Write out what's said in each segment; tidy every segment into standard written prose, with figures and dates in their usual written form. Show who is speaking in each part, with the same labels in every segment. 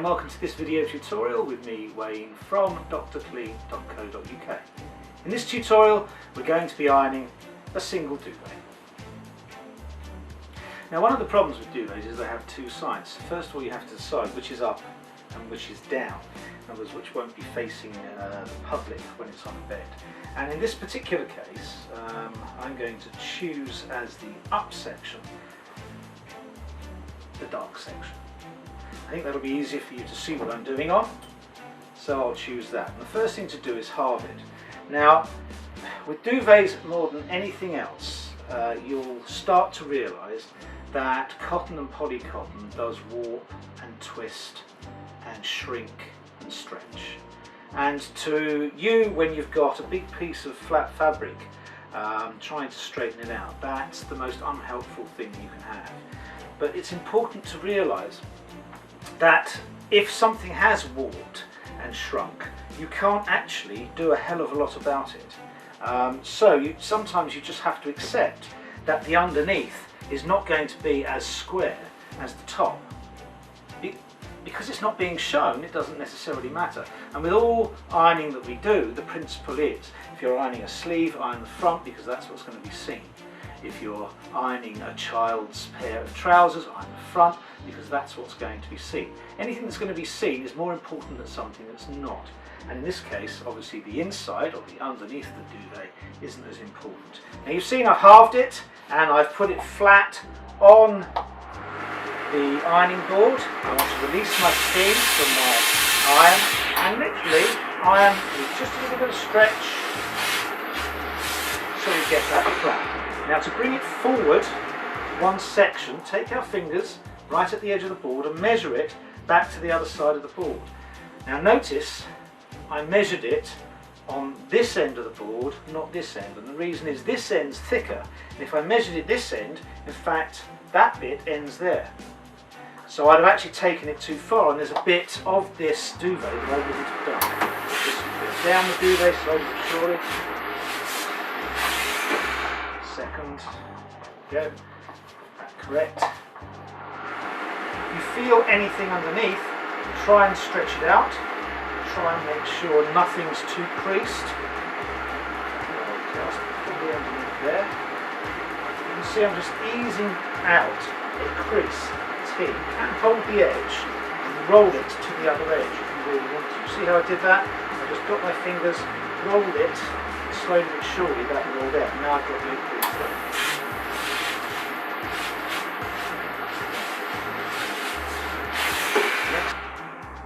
Speaker 1: welcome to this video tutorial with me, Wayne, from DrClean.co.uk. In this tutorial we're going to be ironing a single duvet. Now, one of the problems with duvets is they have two sides. First of all, you have to decide which is up and which is down. In other words, which won't be facing the public when it's on a bed. And in this particular case, I'm going to choose as the up section the dark section. I think that'll be easier for you to see what I'm doing on, so I'll choose that. And the first thing to do is halve it. Now, with duvets more than anything else, you'll start to realise that cotton and polycotton does warp and twist and shrink and stretch. And to you, when you've got a big piece of flat fabric trying to straighten it out, that's the most unhelpful thing you can have. But it's important to realise that if something has warped and shrunk, you can't actually do a hell of a lot about it. Sometimes you just have to accept that the underneath is not going to be as square as the top. Because it's not being shown, it doesn't necessarily matter. And with all ironing that we do, the principle is, if you're ironing a sleeve, iron the front because that's what's going to be seen. If you're ironing a child's pair of trousers, iron the front because that's what's going to be seen. Anything that's going to be seen is more important than something that's not. And in this case, obviously the inside or the underneath of the duvet isn't as important. Now, you've seen I've halved it and I've put it flat on the ironing board. I want to release my steam from my iron and literally iron with just a little bit of stretch so we get that flat. Now, to bring it forward one section, take our fingers right at the edge of the board and measure it back to the other side of the board. Now notice I measured it on this end of the board, not this end, and the reason is this end's thicker, and if I measured it this end, in fact that bit ends there. So I'd have actually taken it too far, and there's a bit of this duvet that I wouldn't have done. Just put down the duvet slowly but surely. Second, go, correct. If you feel anything underneath, try and stretch it out. Try and make sure nothing's too creased. Just put the underneath there. You can see I'm just easing out a crease. You can hold the edge and roll it to the other edge if you really want to. See how I did that? I just got my fingers, rolled it, slowly but surely that rolled out. Now I've got the crease there.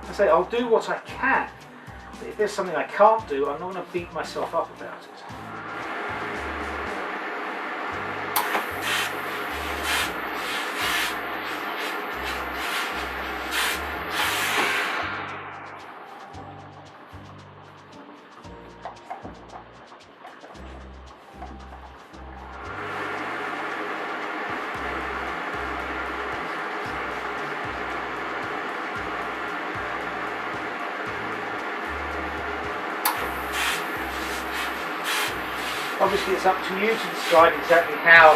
Speaker 1: I say I'll do what I can, but if there's something I can't do, I'm not going to beat myself up about it. Obviously it's up to you to decide exactly how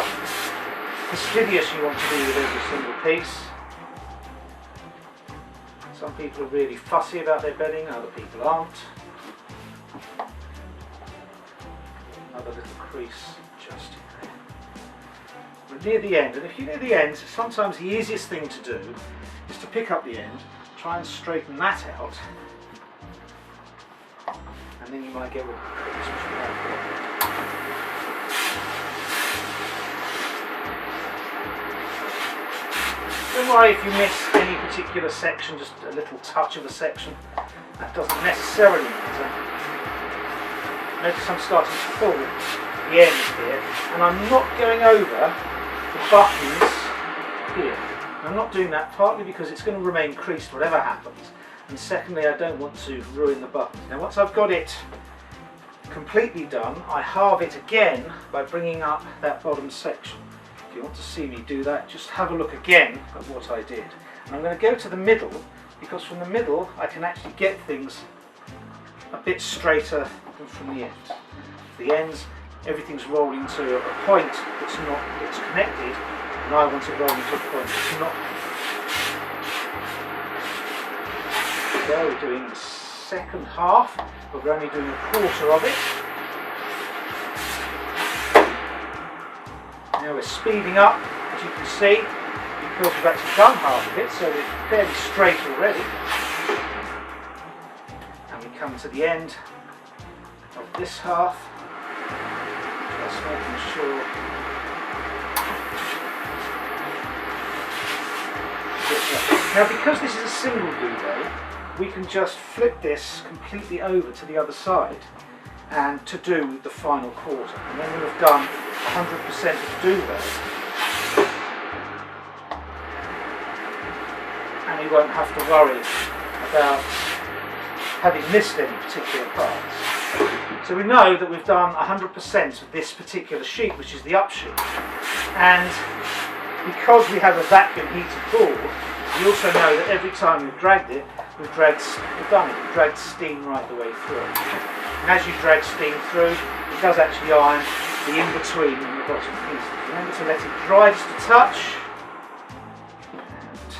Speaker 1: fastidious you want to be with every single piece. Some people are really fussy about their bedding, other people aren't. Another little crease just here. We're near the end, and if you're near the end, sometimes the easiest thing to do is to pick up the end, try and straighten that out, and then you might get rid of the crease which you have. Don't worry if you miss any particular section, just a little touch of a section. That doesn't necessarily matter. Notice I'm starting to pull the ends here, and I'm not going over the buttons here. I'm not doing that partly because it's going to remain creased whatever happens, and secondly I don't want to ruin the buttons. Now once I've got it completely done, I halve it again by bringing up that bottom section. If you want to see me do that, just have a look again at what I did. And I'm going to go to the middle, because from the middle I can actually get things a bit straighter than from the ends. The ends, everything's rolling to a point that's connected, and I want it rolling to a point that's not. there, we're doing the second half, but we're only doing a quarter of it. Now we're speeding up, as you can see, because we've actually done half of it, so we're fairly straight already. And we come to the end of this half, just making sure. Now, because this is a single duvet, we can just flip this completely over to the other side and to do the final quarter. And then we'll have done 100% of the duvet. And you won't have to worry about having missed any particular parts. So we know that we've done 100% of this particular sheet, which is the up sheet. And because we have a vacuum heated board, we also know that every time we've dragged it, we've dragged steam right the way through. And as you drag steam through, it does actually iron the in-between and the bottom pieces. Remember to let it dry just a touch, and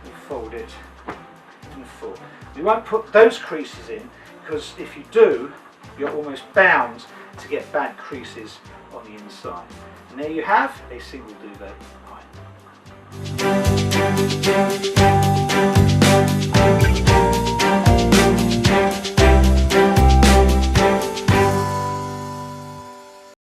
Speaker 1: we'll fold it in full. We won't put those creases in, because if you do, you're almost bound to get bad creases on the inside. And there you have a single duvet.